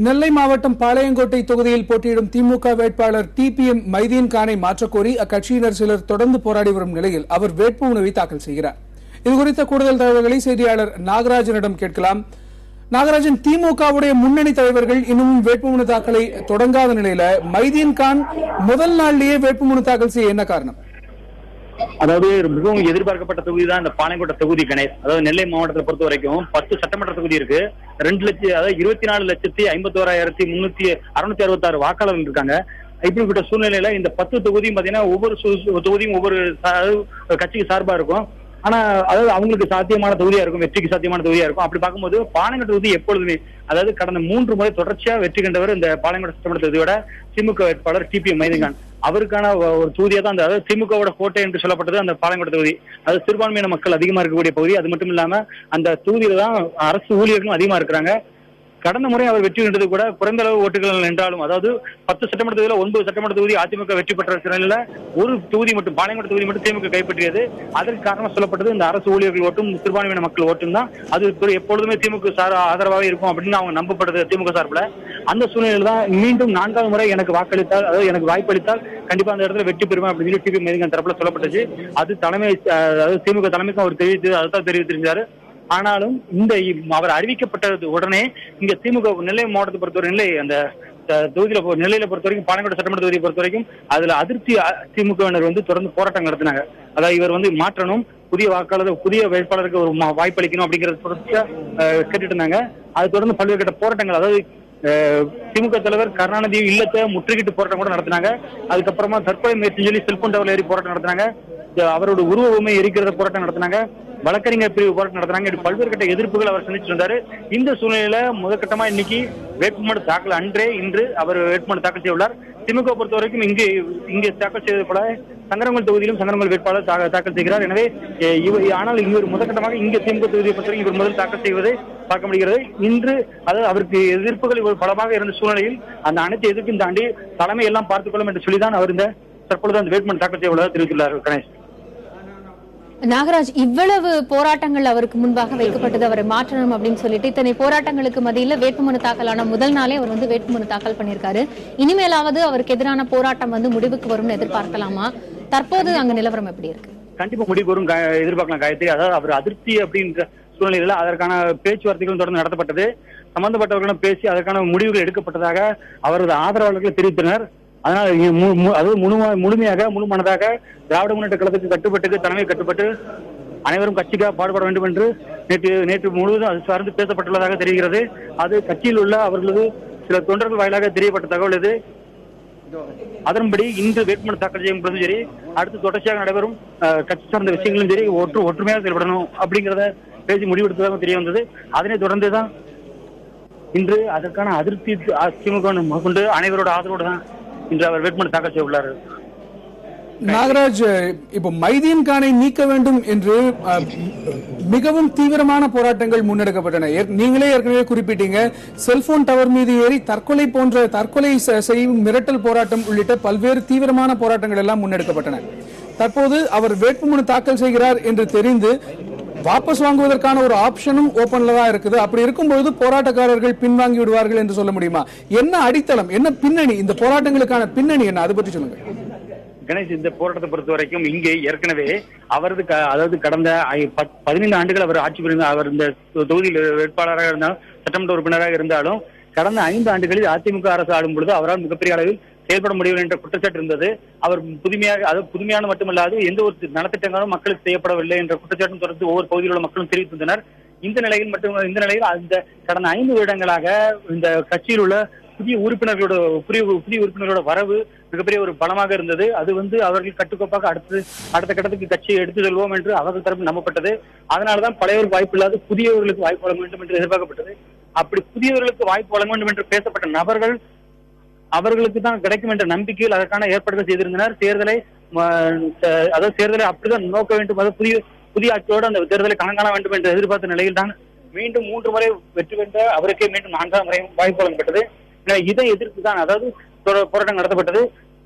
நெல்லை மாவட்டம் பாளையங்கோட்டை தொகுதியில் போட்டியிடும் திமுக வேட்பாளர் டிபிஎம் மைதீன் கானை மாற்றக்கோரி அக்கட்சியினர் சிலர் தொடர்ந்து போராடி வரும் நிலையில் அவர் வேட்புமனுவை தாக்கல் செய்கிறார். இதுகுறித்த கூடுதல் தகவல்களை செய்தியாளர் நாகராஜனிடம் கேட்கலாம். நாகராஜன், திமுகவுடைய முன்னணி தலைவர்கள் இன்னமும் வேட்புமனு தாக்கலை தொடங்காத நிலையில மைதீன் கான் முதல் நாளிலேயே வேட்புமனு தாக்கல் செய்ய என்ன காரணம்? அதாவது மிகவும் எதிர்பார்க்கப்பட்ட தொகுதி தான் இந்த பாளையங்கோட்டை தொகுதி கணேஷ். அதாவது நெல்லை மாவட்டத்தை பொறுத்த வரைக்கும் 10 சட்டமன்ற தொகுதி இருக்கு. 2 லட்சம், அதாவது 24,51,666 வாக்காளர்கள் இருக்காங்க. இப்படிப்பட்ட சூழ்நிலையில இந்த 10 தொகுதியும் பாத்தீங்கன்னா ஒவ்வொரு தொகுதியும் ஒவ்வொரு கட்சிக்கு சார்பா இருக்கும். ஆனா அதாவது அவங்களுக்கு சாத்தியமான தொகுதியா இருக்கும், வெற்றிக்கு சாத்தியமான தொகுதியா இருக்கும். அப்படி பார்க்கும்போது பாளையங்கோட்டை தொகுதி எப்பொழுதுமே, அதாவது கடந்த 3 முறை தொடர்ச்சியா வெற்றி கண்டவர் இந்த பாளையங்கோட்டை சட்டமன்ற தொகுதியோட திமுக வேட்பாளர் டிபிஎம் மைதீன் கான். அவருக்கான ஒரு தொகுதியா தான் அதாவது திமுகவோட கோட்டை என்று சொல்லப்பட்டது அந்த பாளையங்கோட்டை தொகுதி. அது சிறுபான்மையின மக்கள் அதிகமா இருக்கக்கூடிய பகுதி. அது மட்டும் இல்லாம அந்த தொகுதியில தான் அரசு ஊழியர்களும் அதிகமா இருக்கிறாங்க. கடந்த முறை அவர் வெற்றி கண்டது கூட குறைந்த அளவு ஓட்டுகள் என்றாலும், அதாவது 10 சட்டமன்ற தொகுதியில 9 சட்டமன்ற தொகுதி அதிமுக வெற்றி பெற்ற நிலையில ஒரு தொகுதி மட்டும், பாளையங்கோட்டை தொகுதி மட்டும் திமுக கைப்பற்றியது. அதற்கு காரணம் சொல்லப்பட்டது இந்த அரசு ஊழியர்கள் ஓட்டும் சிறுபான்மையின மக்கள் ஓட்டும் தான். அது எப்பொழுதுமே திமுக ஆதரவாக இருக்கும் அப்படின்னு அவங்க நம்பப்படுது திமுக சார்பில். அந்த சூழ்நிலையில் தான் மீண்டும் 4வது முறை எனக்கு வாக்களித்தால், அதாவது எனக்கு வாய்ப்பளித்தால் கண்டிப்பா அந்த இடத்துல வெற்றி பெறுவேன் அப்படின்னு சொல்லி டிபி மைதீன் கான் தரப்புல சொல்லப்பட்டுச்சு. அது தலைமை, அதாவது திமுக தலைமைக்கும் அவர் அதைத்தான் தெரிவித்திருந்தாரு. ஆனாலும் இந்த அவர் அறிவிக்கப்பட்டது உடனே இங்க திமுக நெல்லை மாவட்டத்தை பொறுத்தவரை, நெல்லை அந்த தொகுதியில நெல்லையில பொறுத்த வரைக்கும், பாளையங்கோட்டை சட்டமன்ற தொகுதியை பொறுத்த வரைக்கும் அதுல அதிருப்தி திமுகவினர் தொடர்ந்து போராட்டம் நடத்தினாங்க. அதாவது இவர் மாற்றணும், புதிய வாக்காளர், புதிய வேட்பாளருக்கு ஒரு வாய்ப்பளிக்கணும் அப்படிங்கறத தொடர்ச்சியா கேட்டுட்டு இருந்தாங்க. அது தொடர்ந்து பல்வேறு கட்ட போராட்டங்கள், அதாவது திமுக தலைவர் கருணாநிதி இல்லத்தை முற்றுகிட்டு போராட்டம் கூட நடத்தினாங்க. அதுக்கப்புறமா தற்கொலை முயற்சி சொல்லி செல்போன் டவர் ஏறி போராட்டம் நடத்தினாங்க. அவரோட உருவ பொம்மை எரிக்கிறத போராட்டம் நடத்தினாங்க. வழக்கறிஞர் பிரிவு போராட்டம் நடத்தினாங்க. பல்வேறு கட்ட எதிர்ப்புகள் அவர் சந்திச்சு வந்தாரு. இந்த சூழ்நிலையில முதற்கட்டமா இன்னைக்கு வேட்புமனு தாக்கல் இன்று அவர் வேட்புமனு தாக்கல் செய்ய உள்ளார். திமுக பொறுத்த வரைக்கும் இங்கே தாக்கல் செய்தது போல சங்கரங்கோல் தொகுதியிலும் சங்கரங்கோல் வேட்பாளர் தாக்கல் செய்கிறார். எனவே ஆனால் இவர் முதற்கட்டமாக இங்கே திமுக தொகுதியை பொறுத்த வரைக்கும் இவர் முதல் தாக்கல் செய்வதை பார்க்க முடிகிறது. இன்று அதாவது அவருக்கு எதிர்ப்புகள் இவர் பலமாக இருந்த சூழ்நிலையில் அந்த அனைத்து எதிர்ப்பும் தாண்டி தலைமை எல்லாம் பார்த்துக் கொள்ளும் என்று சொல்லிதான் அவர் தற்பொழுது அந்த வேட்புமனு தாக்கல் செய்ய உள்ளதாக தெரிவித்துள்ளார். கணேஷ், நாகராஜ், இவ்வளவு போராட்டங்கள் அவருக்கு முன்பாக வைக்கப்பட்டது, அவரை மாற்றணும் அப்படின்னு சொல்லிட்டு இத்தனை போராட்டங்களுக்கு மத்தியில வேட்புமனு தாக்கலான முதல் நாளே அவர் வேட்புமனு தாக்கல் பண்ணியிருக்காரு. இனிமேலாவது அவருக்கு எதிரான போராட்டம் முடிவுக்கு வரும்னு எதிர்பார்க்கலாமா? தற்போது அங்க நிலவரம் எப்படி இருக்கு? கண்டிப்பா முடிவுக்கு வரும் எதிர்பார்க்கலாம் காயத்ரி. அதாவது அவர் அதிருப்தி அப்படின்ற சூழ்நிலையில அதற்கான பேச்சுவார்த்தைகளும் தொடர்ந்து நடத்தப்பட்டது. சம்பந்தப்பட்டவர்களும் பேசி அதற்கான முடிவுகள் எடுக்கப்பட்டதாக அவரது ஆதரவாளர்கள் தெரிவித்தனர். அதனால் முழுமையாக முழு மனதாக திராவிட முன்னேற்ற கழகத்துக்கு கட்டுப்பட்டு, தலைமை கட்டுப்பட்டு அனைவரும் கட்சிக்காக பாடுபட வேண்டும் என்று நேற்று முழுவதும் அது சார்ந்து பேசப்பட்டுள்ளதாக தெரிகிறது. அது கட்சியில் உள்ள அவர்களது சில தொண்டர்கள் வாயிலாக தெரியப்பட்ட தகவல் இது. அதன்படி இன்று வேட்புமனு தாக்கல் செய்யும் பொழுதும் சரி, அடுத்து தொடர்ச்சியாக நடைபெறும் கட்சி சார்ந்த விஷயங்களும் சரி ஒற்றுமையாக செயல்படணும் அப்படிங்கிறத பேசி முடிவெடுத்ததாக தெரிய வந்தது. அதனை தொடர்ந்துதான் இன்று அதற்கான அதிருப்தி திமுக கொண்டு அனைவரோட ஆதரவோடு தான் இன்று அவர் வேட்புமனு தாக்கல் செய்ய உள்ளார். நாகராஜ், இப்போ மைதீன் கானை நீக்க வேண்டும் என்று மிகவும் தீவிரமான போராட்டங்கள் முன்னெடுக்கப்பட்டன. நீங்களே ஏற்கனவே குறிப்பிட்டீங்க, செல்போன் டவர் மீது ஏறி தற்கொலை செய்யும் மிரட்டல் போராட்டம் உள்ளிட்ட பல்வேறு தீவிரமான போராட்டங்கள் எல்லாம் முன்னெடுக்கப்பட்டன. தற்போது அவர் வேட்புமனு தாக்கல் செய்கிறார் என்று தெரிந்து வாபஸ் வாங்குவதற்கான ஒரு ஆப்ஷனும் ஓபன்ல தான் இருக்குது. அப்படி இருக்கும்போது போராட்டக்காரர்கள் பின்வாங்கி விடுவார்கள் என்று சொல்ல முடியுமா? என்ன அடித்தளம், என்ன பின்னணி, இந்த போராட்டங்களுக்கான பின்னணி என்ன, அதை பற்றி சொல்லுங்க. கணேஷ், இந்த போராட்டத்தை பொறுத்த வரைக்கும் இங்கே ஏற்கனவே அவரது அதாவது கடந்த 15 ஆண்டுகள் அவர் ஆட்சி புரிந்த, அவர் இந்த தொகுதியில் வேட்பாளராக இருந்தாலும் சட்டமன்ற உறுப்பினராக இருந்தாலும் கடந்த 5 ஆண்டுகளில் அதிமுக அரசு ஆடும் பொழுது அவரால் மிகப்பெரிய அளவில் செயல்பட முடியவில்லை என்ற குற்றச்சாட்டு இருந்தது. அவர் புதுமையான மட்டுமல்லாது எந்த ஒரு நலத்திட்டங்களும் மக்களுக்கு செய்யப்படவில்லை என்ற குற்றச்சாட்டும் தொடர்ந்து ஒவ்வொரு பகுதியில் உள்ள மக்களும் தெரிவித்தனர். இந்த நிலையில் அந்த கடந்த 5 வருடங்களாக இந்த கட்சியில் உள்ள புதிய உறுப்பினர்களோட வரவு மிகப்பெரிய ஒரு பலமாக இருந்தது. அது அவர்கள் கட்டுக்கோப்பாக அடுத்த கட்டத்துக்கு கட்சியை எடுத்து செல்வோம் என்று அவர்கள் தரப்பு நம்பப்பட்டது. அதனால்தான் பழையவருக்கு வாய்ப்பு இல்லாது புதியவர்களுக்கு வாய்ப்பு வழங்க வேண்டும் என்று எதிர்பார்க்கப்பட்டது. அப்படி புதியவர்களுக்கு வாய்ப்பு வழங்க வேண்டும் என்று பேசப்பட்ட நபர்கள் அவர்களுக்கு தான் கிடைக்கும் என்ற நம்பிக்கையில் அதற்கான ஏற்பாடுகள் செய்திருந்தனர். தேர்தலை அப்படிதான் நோக்க வேண்டும், அதாவது புதிய ஆட்சியோடு அந்த தேர்தலை கணக்காண வேண்டும் என்று எதிர்பார்த்த நிலையில் தான் மீண்டும் 3 முறை வெற்றி பெற்ற அவருக்கே மீண்டும் 4ஆம் முறை வாய்ப்பு வழங்கப்பட்டது. இதை எதிர்த்து தான் அதாவது போராட்டம் நடத்தப்பட்டது.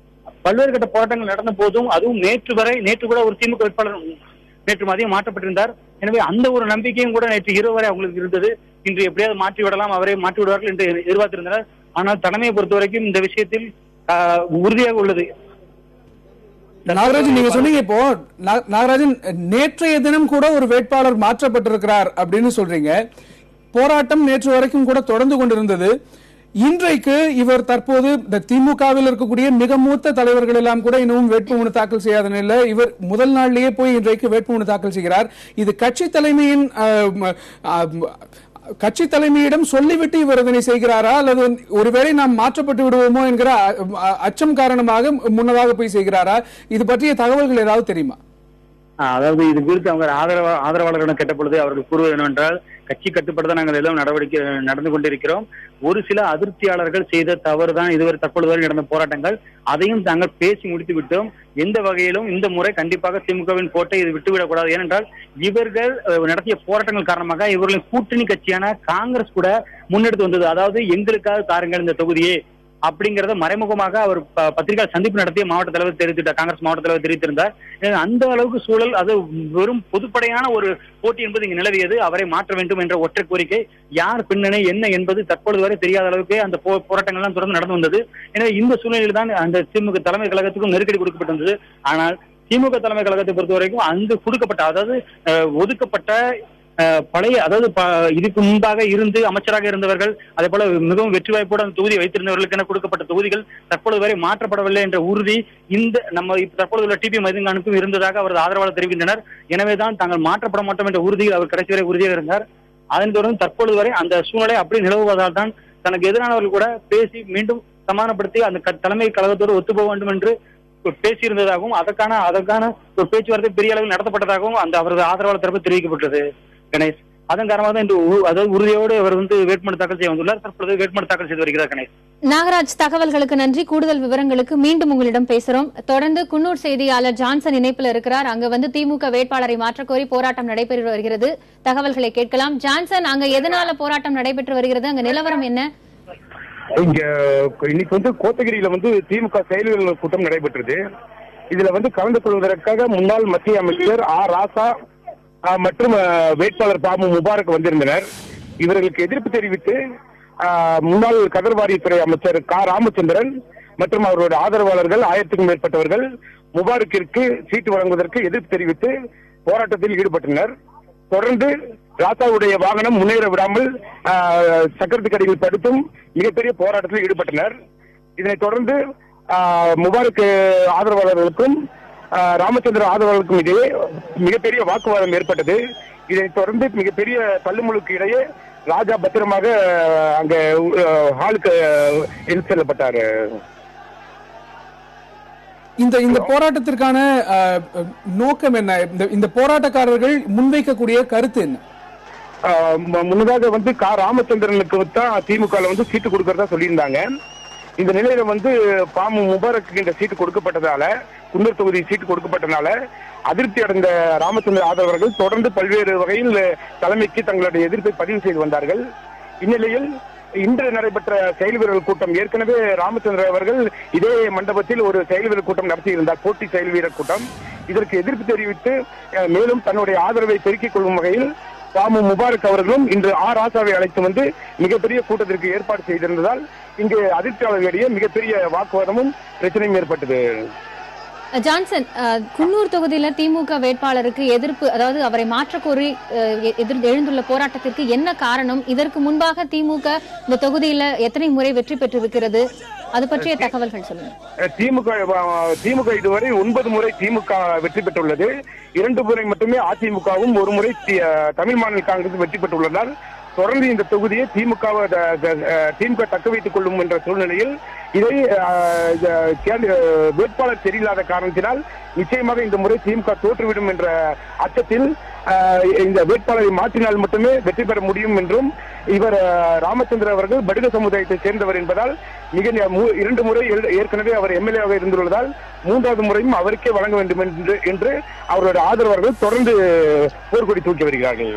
பல்வேறு கட்ட போராட்டங்கள் நடந்த போதும், அதுவும் நேற்று கூட ஒரு திமுக வேட்பாளர் நேற்று மதியம் மாற்றப்பட்டிருந்தார். எனவே அந்த ஒரு நம்பிக்கையும் கூட நேற்று இரவு வரை அவங்களுக்கு இருந்தது. இன்று எப்படியாவது மாற்றி விடலாம், அவரை மாற்றி விடுவார்கள் என்று எதிர்பார்த்திருந்தனர். ஆனால் தலைமையை பொறுத்த வரைக்கும் இந்த விஷயத்தில் உறுதியாக உள்ளது. நாகராஜன், நீங்க சொன்னீங்க இப்போ நாகராஜன் நேற்றைய தினம் கூட ஒரு வேட்பாளர் மாற்றப்பட்டிருக்கிறார் அப்படின்னு சொல்றீங்க. போராட்டம் நேற்று வரைக்கும் கூட தொடர்ந்து கொண்டிருந்தது. இன்றைக்கு இவர் தற்போது இந்த திமுகவில் இருக்கக்கூடிய மிக மூத்த தலைவர்கள் எல்லாம் கூட இன்னும் வேட்புமனு தாக்கல் செய்யாத நிலையில இவர் முதல் நாளிலேயே போய் இன்றைக்கு வேட்புமனு தாக்கல் செய்கிறார். இது கட்சி தலைமையிடம் சொல்லிவிட்டு இவர் இதனை செய்கிறாரா, அல்லது ஒருவேளை நாம் மாற்றப்பட்டு விடுவோமோ என்கிற அச்சம் காரணமாக முன்னதாக போய் செய்கிறாரா? இது பற்றிய தகவல்கள் ஏதாவது தெரியுமா? அதாவது இது குறித்து அவங்க ஆதரவாளர்களிடம் கேட்ட பொழுது அவர்கள் கூறுவது என்னவென்றால், கட்சி கட்டுப்படுத்த நாங்கள் எல்லாம் நடவடிக்கை நடந்து கொண்டிருக்கிறோம். ஒரு சில அதிருப்தியாளர்கள் செய்த தவறுதான் இதுவரை தற்பொழுது வரை நடந்த போராட்டங்கள். அதையும் நாங்கள் பேசி முடித்து விட்டோம். எந்த வகையிலும் இந்த முறை கண்டிப்பாக திமுகவின் கோட்டை இது விட்டுவிடக்கூடாது. ஏனென்றால் இவர்கள் நடத்திய போராட்டங்கள் காரணமாக இவர்களின் கூட்டணி கட்சியான காங்கிரஸ் கூட முன்னெடுத்து வந்தது. அதாவது எங்களுக்காக தாருங்கள் இந்த தொகுதியே அப்படிங்கறத மறைமுகமாக அவர் பத்திரிகை சந்திப்பு நடத்திய மாவட்ட தலைவர் தெரிவித்தார். காங்கிரஸ் மாவட்ட தலைவர் தெரிவித்திருந்தார். அந்த அளவுக்கு சூழல், அது வெறும் பொதுப்படையான ஒரு போட்டி என்பது இங்கு நிலவியது. அவரை மாற்ற வேண்டும் என்ற ஒற்றை கோரிக்கை, யார் பின்னணி என்ன என்பது தற்பொழுது வரை தெரியாத அளவுக்கு அந்த போராட்டங்கள் எல்லாம் தொடர்ந்து நடந்து வந்தது. எனவே இந்த சூழ்நிலையில் தான் அந்த திமுக தலைமை கழகத்துக்கும் நெருக்கடி கொடுக்கப்பட்டிருந்தது. ஆனால் திமுக தலைமை கழகத்தை பொறுத்த வரைக்கும் அந்த கொடுக்கப்பட்ட, அதாவது ஒதுக்கப்பட்ட பழைய, அதாவது இதுக்கு முன்பாக இருந்து அமைச்சராக இருந்தவர்கள், அதே போல மிகவும் வெற்றி வாய்ப்போடு அந்த தொகுதி வைத்திருந்தவர்களுக்கு என கொடுக்கப்பட்ட தொகுதிகள் தற்பொழுது வரை மாற்றப்படவில்லை என்ற உறுதி இந்த நம்ம தற்பொழுது உள்ள டிபி மைதங்கானுக்கும் இருந்ததாக அவரது ஆதரவாளர் தெரிவிக்கின்றனர். எனவேதான் தாங்கள் மாற்றப்பட மாட்டோம் என்ற உறுதியில் அவர் கடைசி வரை உறுதியாக இருந்தார். அதன் தொடர்ந்து தற்பொழுது வரை அந்த சூழ்நிலை அப்படி நிலவுவதால் தான் தனக்கு எதிரானவர்கள் கூட பேசி மீண்டும் சமாதானப்படுத்தி அந்த தலைமை கழகத்தோடு ஒத்துப்போக வேண்டும் என்று பேசியிருந்ததாகவும் அதற்கான ஒரு பேச்சுவார்த்தை பெரிய அளவில் நடத்தப்பட்டதாகவும் அந்த அவரது ஆதரவாளர் தரப்பு தெரிவிக்கப்பட்டது. கணேஷ், அதன் காரணமாக தான் அதாவது உறுதியோடு அவர் வேட்புமனு தாக்கல் செய்ய வந்துள்ளார். தற்பொழுது வேட்புமனு தாக்கல் செய்து வருகிறார். கணேஷ், நாகராஜ், தகவல்களுக்கு நன்றி. கூடுதல் விவரங்களுக்கு மீண்டும் உங்களிடம் பேசுறோம். தொடர்ந்து குன்னூர் செய்தியாளர் ஜான்சன் இணைப்பில் இருக்கிறார். அங்க திமுக வேட்பாளரை மாற்றக்கோரி போராட்டம் நடைபெற்று வருகிறது. தகவல்களை கேட்கலாம். ஜான்சன், அங்க எதனால போராட்டம் நடைபெற்று வருகிறது? அங்க நிலவரம் என்ன? இங்க இன்னைக்கு கோத்தகிரியில திமுக செயல்கள் கூட்டம் நடைபெற்றது. இதுல கலந்து கொள்வதற்காக முன்னாள் மத்திய அமைச்சர் ராசா மற்றும் வேட்பாளர் பாமு முபாரக் வந்திருந்தனர். இவர்களுக்கு எதிர்ப்பு தெரிவித்து முன்னாள் கதர்வாரியத்துறை அமைச்சர் ராமச்சந்திரன் மற்றும் அவருடைய ஆதரவாளர்கள் 1000க்கும் மேற்பட்டவர்கள் முபாரக்கிற்கு சீட்டு வழங்குவதற்கு எதிர்ப்பு தெரிவித்து போராட்டத்தில் ஈடுபட்டனர். தொடர்ந்து ராசாவுடைய வாகனம் முன்னேற விடாமல் சக்கரத்து கடையில் தடுத்தும் மிகப்பெரிய போராட்டத்தில் ஈடுபட்டனர். இதனைத் தொடர்ந்து முபாரக் ஆதரவாளர்களுக்கும் ராமச்சந்திரன் ஆதரவாளர்களுக்கும் இடையே மிகப்பெரிய வாக்குவாதம் ஏற்பட்டது. இதைத் தொடர்ந்து மிகப்பெரிய தள்ளுமுழுக்கு இடையே ராஜா பத்திரமாக அங்க ஹாலுக்கு எடுத்து செல்லப்பட்டார். இந்த போராட்டத்திற்கான நோக்கம் என்ன? இந்த போராட்டக்காரர்கள் முன்வைக்கக்கூடிய கருத்து என்ன? முன்னதாக ராமச்சந்திரனுக்கு தான் திமுக சீட்டு கொடுக்கறதா சொல்லியிருந்தாங்க. இந்த நிலையில பாமு முபாரக்கு இந்த சீட்டு கொடுக்கப்பட்டதால, குன்னூர் தொகுதி சீட்டு கொடுக்கப்பட்டனால அதிருப்தி அடைந்த ராமச்சந்திரன் ஆதரவர்கள் தொடர்ந்து பல்வேறு வகையில் தலைமைக்கு தங்களுடைய எதிர்ப்பை பதிவு செய்து வந்தார்கள். இந்நிலையில் இன்று நடைபெற்ற செயல் வீரர்கள் கூட்டம், ஏற்கனவே ராமச்சந்திரன் அவர்கள் இதே மண்டபத்தில் ஒரு செயல் வீரர் கூட்டம் நடத்தியிருந்தார், போட்டி செயல் வீரர் கூட்டம். இதற்கு எதிர்ப்பு தெரிவித்து மேலும் தன்னுடைய ஆதரவை பெருக்கிக் கொள்ளும் வகையில் பாமு முபாரக் அவர்களும் இன்று ராசாவை அழைத்து மிகப்பெரிய கூட்டத்திற்கு ஏற்பாடு செய்திருந்ததால் இங்கு அதிர்ச்சியாளர்களிடையே மிகப்பெரிய வாக்குவாதமும் பிரச்சனையும் ஏற்பட்டது. ஜான்சன், குன்னூர் தொகுதியில திமுக வேட்பாளருக்கு எதிர்ப்பு, அதாவது அவரை மாற்றக்கோரி எழுந்துள்ள போராட்டத்திற்கு என்ன காரணம்? இதற்கு முன்பாக திமுக இந்த தொகுதியில எத்தனை முறை வெற்றி பெற்றிருக்கிறது? அது பற்றிய தகவல்கள் சொல்லுங்க. திமுக இதுவரை 9 முறை திமுக வெற்றி பெற்றுள்ளது. 2 முறை மட்டுமே அதிமுகவும் 1 முறை தமிழ் மாநில காங்கிரஸ் வெற்றி பெற்றுள்ளதால் தொடர்ந்து இந்த தொகுதியை திமுக தக்க வைத்துக் கொள்ளும் என்ற சூழ்நிலையில் இதை வேட்பாளர் சரியில்லாத காரணத்தினால் நிச்சயமாக இந்த முறை திமுக தோற்றுவிடும் என்ற அச்சத்தில் இந்த வேட்பாளரை மாற்றினால் மட்டுமே வெற்றி பெற முடியும் என்றும், இவர் ராமச்சந்திரன் அவர்கள் படுக சமுதாயத்தை சேர்ந்தவர் என்பதால் 2 முறை ஏற்கனவே அவர் எம்எல்ஏவாக இருந்துள்ளதால் 3வது முறையும் அவருக்கே வழங்க வேண்டும் என்று அவருடைய ஆதரவாளர்கள் தொடர்ந்து போர்க்கொடி தூக்கி வருகிறார்கள்.